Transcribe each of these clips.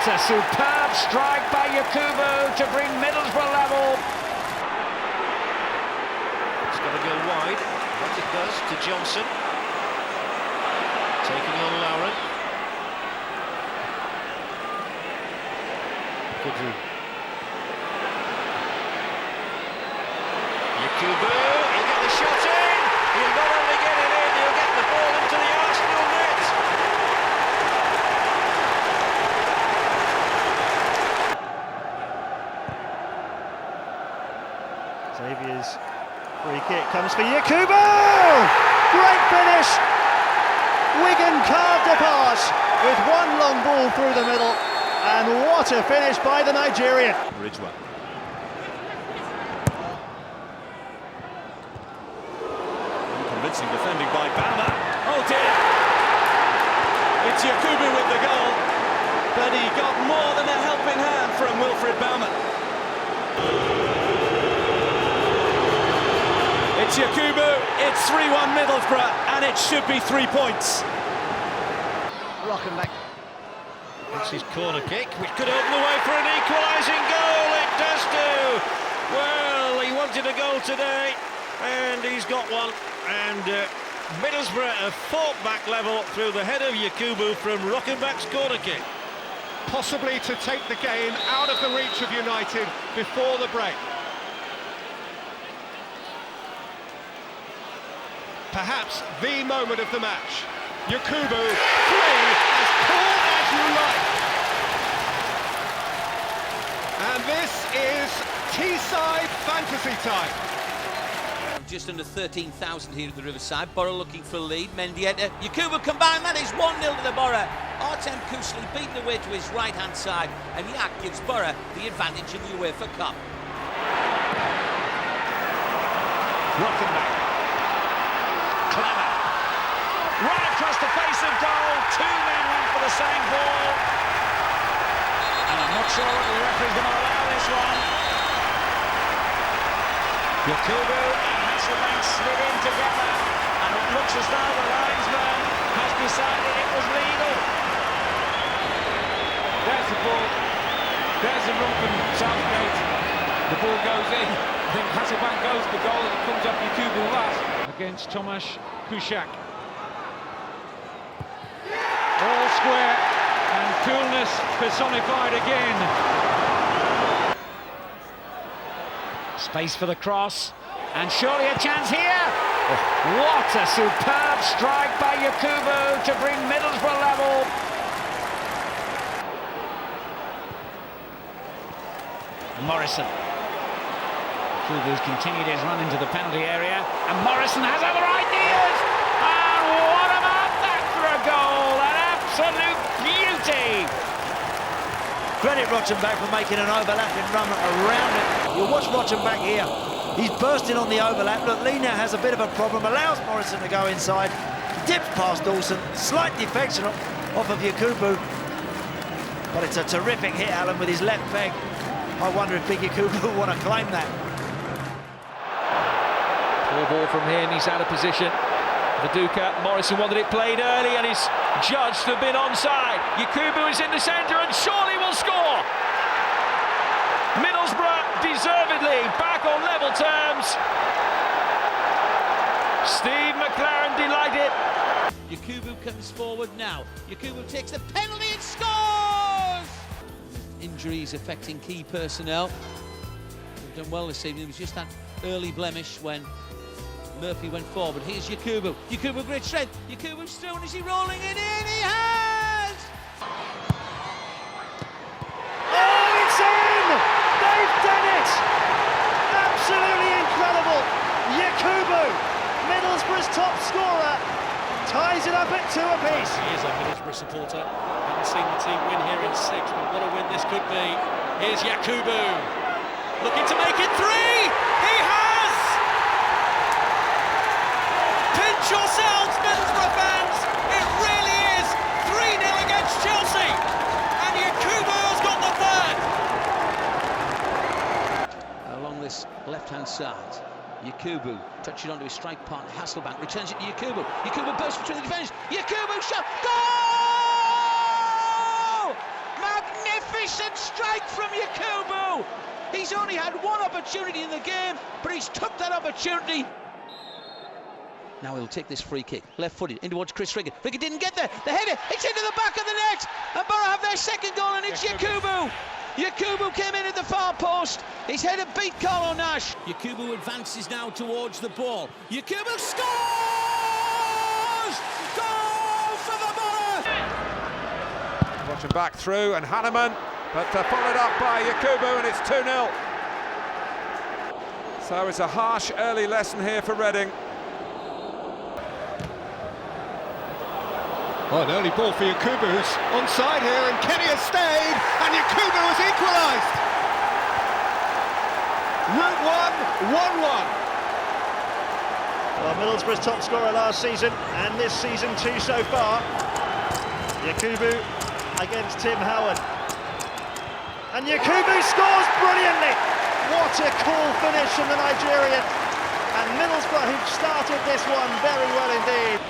a superb strike by Yakubu to bring Middlesbrough level. It's got to go wide. What it does to Johnson. Taking on Lauren. Yakubu. He'll get the shot in. He'll not only get it in, he'll get the ball into the Arsenal net. Xavier's free kick comes for Yakubu! Great finish! Wigan carved apart with one long ball through the middle, and what a finish by the Nigerian. Ridgewell. Convincing defending by Bama. Oh dear! It's Yakubu with the goal, but he got more than a helping hand from Wilfred Bama. It's Yakubu, it's 3-1 Middlesbrough, and it should be 3 points. Rockenback. It's his corner kick, which could open the way for an equalising goal. It does do. Well, he wanted a goal today, and he's got one. And Middlesbrough have fought back level through the head of Yakubu from Rockenback's corner kick. Possibly to take the game out of the reach of United before the break. Perhaps the moment of the match. Yakubu, free, as cool as you like. And this is Teesside fantasy time. Just under 13,000 here at the Riverside. Boro looking for a lead. Mendieta, Yakubu combined. That is 1-0 to the Boro. Artem Kusli beating the way to his right-hand side, and Yak gives Boro the advantage in the UEFA Cup. Rockenback. Clever. Right across the face of goal. Two men went for the same ball. And I'm not sure that the referee's going to allow this one. Yakubu and Hasselbank slid in together, and it looks as though the linesman has decided it was legal. There's the ball. There's the run from Southgate. The ball goes in. I think Hasselbank goes for the goal, and it comes up Yakubu last against Tomasz Kuszak. All square, and coolness personified again. Space for the cross, and surely a chance here. Oh, what a superb strike by Yakubu to bring Middlesbrough level. Morrison. Yakubu's continued his run into the penalty area, and Morrison has other ideas. And what about that for a goal? An absolute beauty. Credit Rockenback for making an overlapping run around it. You'll watch Rockenback here. He's bursting on the overlap. Look, Lee now has a bit of a problem, allows Morrison to go inside, dips past Dawson, slight defection off of Yakubu. But it's a terrific hit, Alan, with his left leg. I wonder if Big Yakubu will want to claim that. Poor ball from him, he's out of position. Viduka, Morrison wanted it played early and he's judged to have been onside. Yakubu is in the centre and surely will score. Middlesbrough deservedly back on level terms. Steve McLaren delighted. Yakubu comes forward now. Yakubu takes the penalty and scores! Injuries affecting key personnel. They've done well this evening. It was just that early blemish when Murphy went forward. Here's Yakubu. Yakubu, great strength. Yakubu's thrown. Is he rolling it in? He has! Oh, it's in! They've done it! Absolutely incredible! Yakubu, Middlesbrough's top scorer, ties it up at 2 apiece. He is a Middlesbrough supporter. Haven't seen the team win here in 6, but what a win this could be. Here's Yakubu, looking to make it 3! He has! Pinch yourselves, Middlesbrough fans! It really is 3-0 against Chelsea, and Yakubu has got the third. Along this left-hand side, Yakubu touching onto his strike partner, Hasselbank returns it to Yakubu. Yakubu bursts between the defenders. Yakubu shot. Goal! Magnificent! magnificent strike from Yakubu. He's only had one opportunity in the game, but he's took that opportunity. Now he'll take this free kick, left-footed, in towards Chris Riggin. Riggin didn't get there, the header, it's into the back of the net, and Boro have their second goal, and it's Yakubu. Yakubu came in at the far post, his header beat Carlo Nash. Yakubu advances now towards the ball. Yakubu scores! Goal for the Boro! Watching back through, and Hanneman, but followed up by Yakubu, and it's 2-0. So it's a harsh early lesson here for Reading. Oh, an early ball for Yakubu, who's onside here, and Kenny has stayed, and Yakubu has equalised. Route 1, 1-1. Well, Middlesbrough's top scorer last season, and this season too so far. Yakubu against Tim Howard. And Yakubu scores brilliantly! What a cool finish from the Nigerian. And Middlesbrough, who've started this one very well indeed.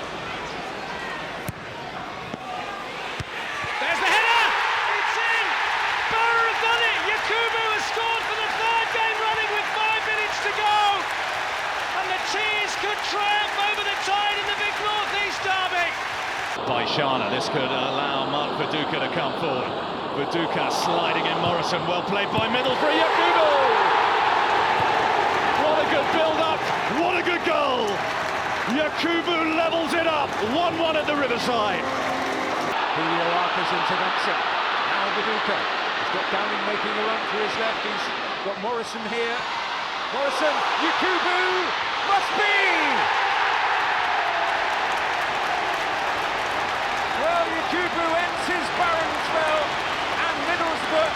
Triumph over the tide in the big North East derby. By Shana, this could allow Mark Viduka to come forward. Viduka sliding in Morrison, well played by Middlesbrough. Yakubu! What a good build-up, what a good goal! Yakubu levels it up, 1-1 at the Riverside. Julio Arca's introduction. Now Viduka. He's got Downing making a run for his left. He's got Morrison here. Morrison, Yakubu! Must be! Well, Yakubu ends his barren spell, and Middlesbrough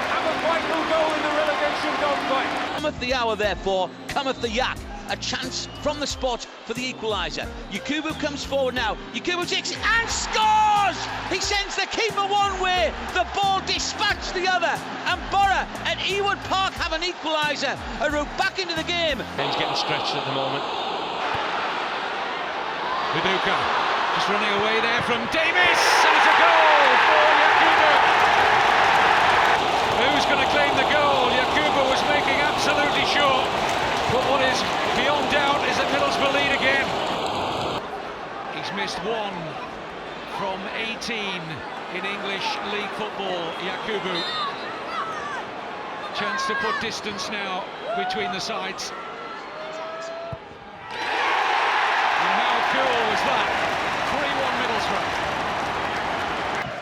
have a vital goal in the relegation dogfight. Cometh the hour, therefore, cometh the yak. A chance from the spot for the equaliser. Yakubu comes forward now. Yakubu takes it and scores! He sends the keeper one way, the ball dispatched the other, and Boro at Ewood Park have an equaliser, a route back into the game. He's getting stretched at the moment. Viduka just running away there from Davis, and it's a goal for Yakubu. Who's going to claim the goal? Yakubu was making absolutely sure. But what is beyond doubt is that Middlesbrough lead again. He's missed one from 18 in English League football, Yakubu. Chance to put distance now between the sides. And how cool was that? 3-1 Middlesbrough.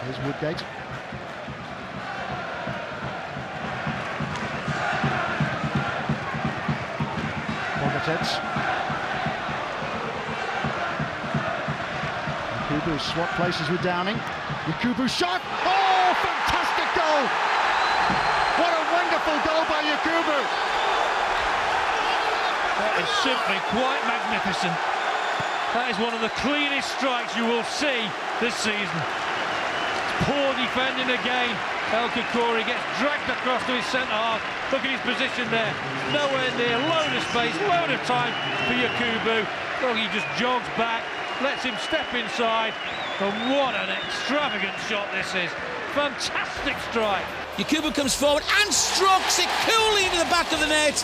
Here's Woodgate. Yakubu swap places with Downing. Yakubu shot! Oh, fantastic goal! What a wonderful goal by Yakubu! That is simply quite magnificent. That is one of the cleanest strikes you will see this season. Poor defending again. El Kikori gets dragged across to his centre-half. Look at his position there. Nowhere near, load of space, load of time for Yakubu. Look, he just jogs back, lets him step inside. And what an extravagant shot this is. Fantastic strike. Yakubu comes forward and strokes it coolly into the back of the net.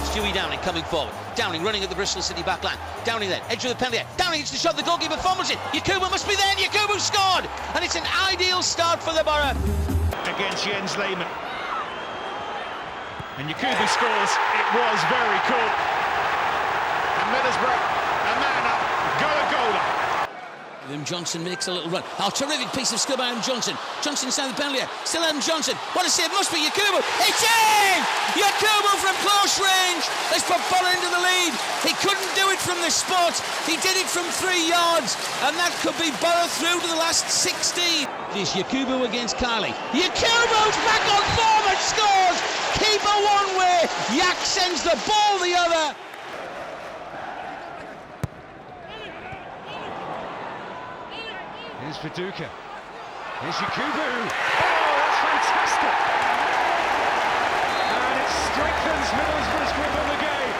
Stewie Downing coming forward. Downing running at the Bristol City back line. Downing then, edge of the penalty. Downing hits the shot, the goalkeeper fumbles it. Yakubu must be there, and Yakubu scored! And it's an ideal start for the Boro. Against Jens Lehmann. And Yakubu scores. It was very cool. And Middlesbrough, a man up, goal. Adam Johnson makes a little run. Oh, terrific piece of skill by Adam Johnson. Johnson inside the penalty area. Still Adam Johnson. What a save. Must be Yakubu. It's in! Yakubu from close range. Let's put Boro into the lead. He couldn't do it from the spot. He did it from 3 yards. And that could be Boro through to the last 16. This Yakubu against Carly. Yakubu's back on form and scores. Keeper one way. Yak sends the ball the other. Here's Viduka. Here's Yakubu. Oh, that's fantastic! And it strengthens Middlesbrough's grip on the game.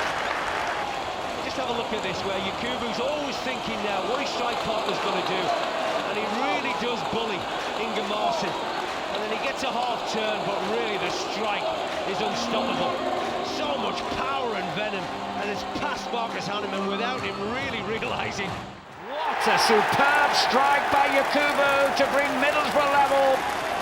Just have a look at this, where Yakubu's always thinking now what his strike partner's going to do. And he really does bully Inga Martin. And then he gets gets a half turn, but really the strike is unstoppable. So much power and venom, and it's past Marcus Hanneman without him really realising. What a superb strike by Yakubu to bring Middlesbrough level.